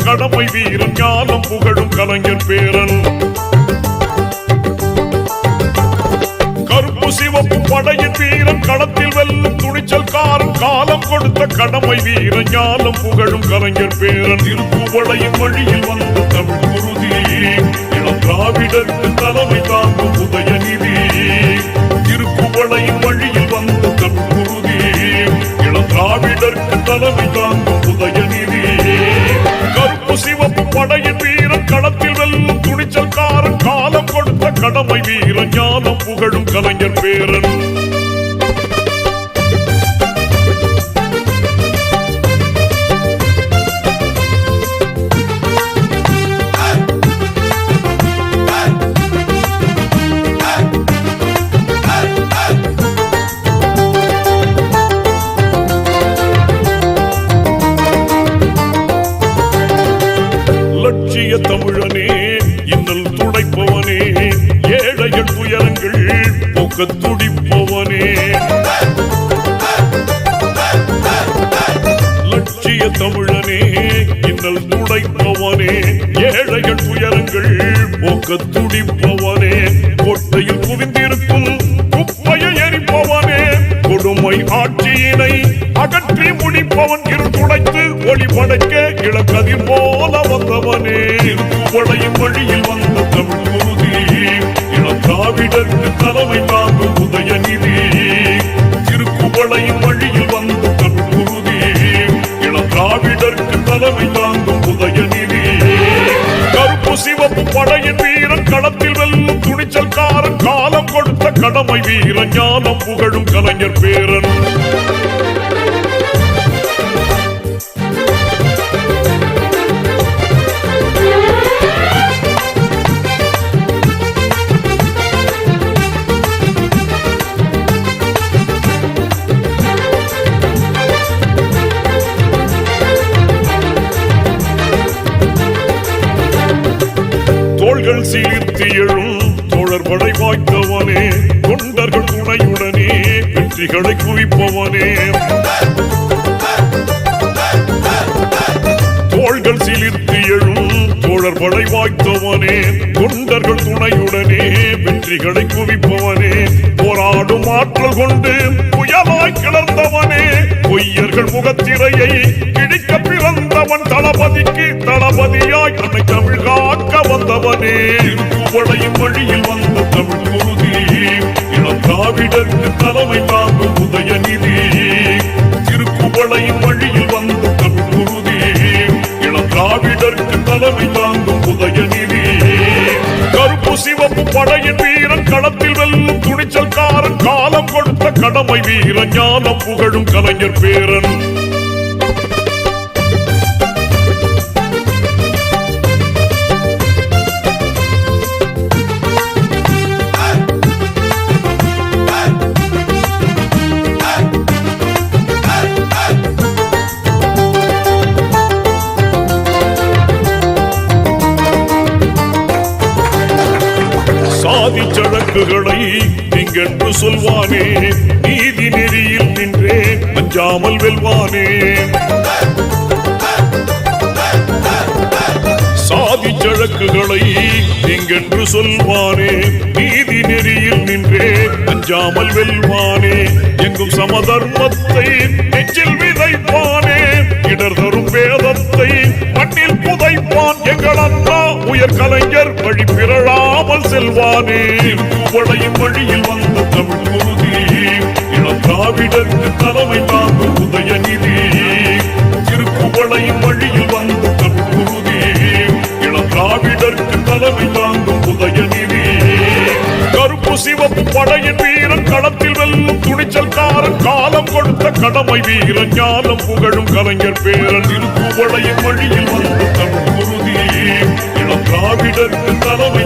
கடமை வீரன் ஞானம் புகழும் கலைஞர் பேரன். கருப்பு சிவப்பு படையின் வீரன் களத்தில் வெல்லும் துணிச்சல்காரன் காலம் கொடுத்த கடமை வீரன் ஞானம் புகழும் கலைஞர் பேரன். திருப்புவளையின் வழியில் வந்த தமிழ் குருதி இளம் திராவிடருக்கு தலைமை தாங்கும் உதயநிதி. திருப்புவளையின் வழியில் வந்த தமிழ் குருதி இளம் திராவிடருக்கு தலைமை தாங்கும் உதயநிதி. கருப்பு சிவப்பு படையின் வீரன் களத்தில் வெல்லும் துணிச்சல்காரன் காலம் கொடுத்த கடமை வீரன் ஞானம் புகழும் கலைஞர் பேரன். லட்சிய தமிழனே இன்னல் துடைப்பவனே ஏழைகள் துயரங்கள் போக்க துடிப்பவனே. லட்சிய தமிழனே இன்னல் துடைப்பவனே ஏழைகள் துயரங்கள் போக்க துடிப்பவனே. கோட்டையில் குவிந்திருக்கும் குப்பையை எரிப்பவனே கொடுமை ஆட்சியினை அகற்றி முடிப்பவன். இருந்துடைத்து ஒளி படைக்க இளக்கதிர் போல வந்தவனே. திருப்புவளையின் வழியில் வந்த தமிழ் குருதி இளம் திராவிடருக்கு தலைமை தாங்கும் உதயநிதி. திருப்புவளையின் வழியில் வந்த தமிழ் குருதி இளம் திராவிடருக்கு தலைமை தாங்கும் உதயநிதி. கருப்பு சிவப்பு படையின் வீரன் களத்தில் வெல்லும் துணிச்சல்காரன் காலம் கொடுத்த கடமை வீரன் ஞானம் புகழும் கலைஞர் பேரன். தோள்கள் சீர்த்தி எழும் தோழர் படை வாய்த்தவனே தொண்டர்கள் துணையுடனே வெற்றிகளை குவிப்பவனே. தோள்கள் சீர்த்தி எழும் தோழர் படை வாய்த்தவனே தொண்டர்கள் துணையுடனே வெற்றிகளை குவிப்பவனே. போராடும் ஆற்றல் கொண்டு புயலாய் கிளர்ந்தவனே பொய்யர்கள் முகத்திரையை கிழிக்க பிறந்தவன். தளபதிக்கு தளபதியாய் தன்னை தமிழ் காக்க வந்தவனே. திருப்புவளையின் வழியில் வந்த தமிழ் குருதி இளம் திராவிடருக்கு தலைமை தாங்கும் உதயநிதி. திருப்புவளையின் வழியில் வந்த தமிழ் குருதி இளம் திராவிடருக்கு தலைமை தாங்கும் உதயநிதி. கருப்பு சிவப்பு படையின் வீரன் களத்தில் வெல்லும் துணிச்சல்காரன் காலம் கொடுத்த கடமை வீரன் ஞானம் புகழும் கலைஞர் பேரன். சாதி சழக்குகளை நீங்கென்று சொல்வானே நீதி நெறியில் நின்றே அஞ்சாமல் வெல்வானே. சாதி சழக்குகளை நீங்கென்று சொல்வானே நீதி நெறியில் நின்றே அஞ்சாமல் வெல்வானே. எங்கும் சமதர்மத்தை நெஞ்சில் விதைப்பானே இடர் தரும் வேதத்தை மண்ணில் புதைப்பான். எங்கள் அண்ணா உயர் கலைஞர் வழி பிறழாமல் செல்வானே. திருப்புவளையின் வழியில் வந்த தமிழ் குருதி இளம் திராவிடருக்கு தலைமை தாங்கும் உதயநிதி. திருப்புவளையின் வழியில் வந்த தமிழ் குருதி இளம் திராவிடருக்கு தலைமை தாங்கும் உதயநிதி. கருப்பு சிவப்பு படையின் வீரன் களத்தில் வெல்லும் துணிச்சல்காரன் காலம் கொடுத்த கடமை வீரன் ஞானம் புகழும் கலைஞர் பேரன். திருப்புவளையின் வழியில் வந்த தமிழ் குருதி இளம் திராவிடருக்கு தலைமை